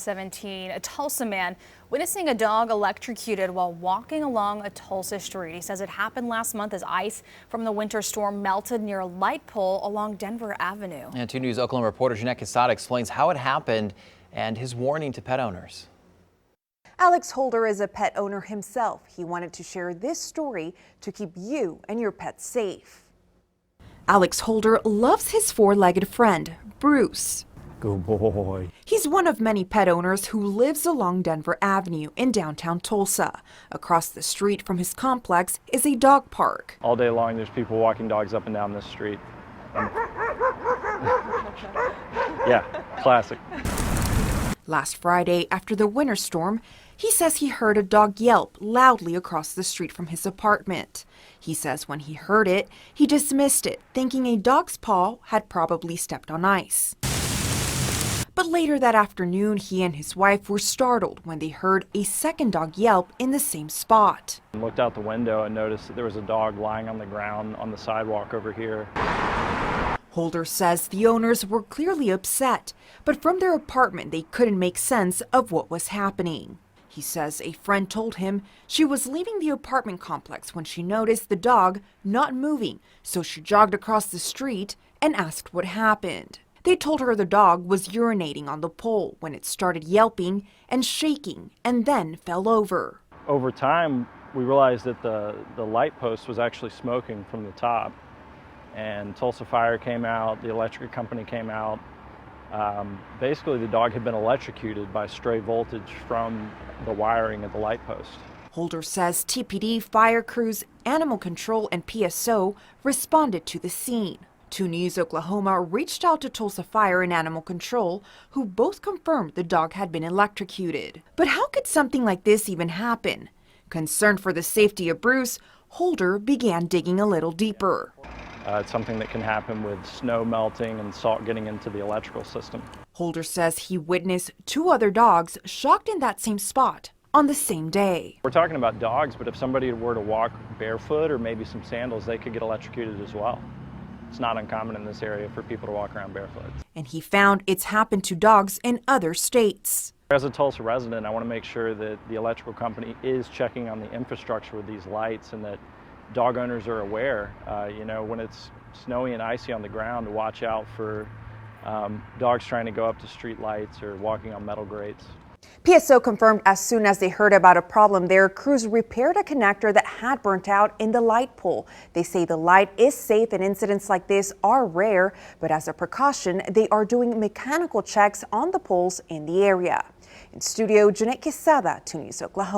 17, a Tulsa man witnessing a dog electrocuted while walking along a Tulsa street. He says it happened last month as ice from the winter storm melted near a light pole along Denver Avenue. And 2 News Oklahoma reporter Jeanette Quesada explains how it happened and his warning to pet owners. Alex Holder is a pet owner himself. He wanted to share this story to keep you and your pets safe. Alex Holder loves his four-legged friend, Bruce. Good boy. He's one of many pet owners who lives along Denver Avenue in downtown Tulsa. Across the street from his complex is a dog park. All day long there's people walking dogs up and down this street. Yeah, classic. Last Friday, after the winter storm, he says he heard a dog yelp loudly across the street from his apartment. He says when he heard it, he dismissed it, thinking a dog's paw had probably stepped on ice. But later that afternoon, he and his wife were startled when they heard a second dog yelp in the same spot. I looked out the window and noticed that there was a dog lying on the ground on the sidewalk over here. Holder says the owners were clearly upset, but from their apartment they couldn't make sense of what was happening. He says a friend told him she was leaving the apartment complex when she noticed the dog not moving, so she jogged across the street and asked what happened. They told her the dog was urinating on the pole when it started yelping and shaking and then fell over. Over time, we realized that the light post was actually smoking from the top. And Tulsa Fire came out, the electric company came out. Basically, the dog had been electrocuted by stray voltage from the wiring of the light post. Holder says TPD, fire crews, animal control, and PSO responded to the scene. 2 News Oklahoma reached out to Tulsa Fire and Animal Control, who both confirmed the dog had been electrocuted. But how could something like this even happen? Concerned for the safety of Bruce, Holder began digging a little deeper. It's something that can happen with snow melting and salt getting into the electrical system. Holder says he witnessed 2 other dogs shocked in that same spot on the same day. We're talking about dogs, but if somebody were to walk barefoot or maybe some sandals, they could get electrocuted as well. It's not uncommon in this area for people to walk around barefoot. And he found it's happened to dogs in other states. As a Tulsa resident, I want to make sure that the electrical company is checking on the infrastructure with these lights and that dog owners are aware, when it's snowy and icy on the ground, to watch out for dogs trying to go up to street lights or walking on metal grates. PSO confirmed as soon as they heard about a problem there, crews repaired a connector that had burnt out in the light pole. They say the light is safe and incidents like this are rare, but as a precaution, they are doing mechanical checks on the poles in the area. In studio, Jeanette Quesada, 2 News Oklahoma.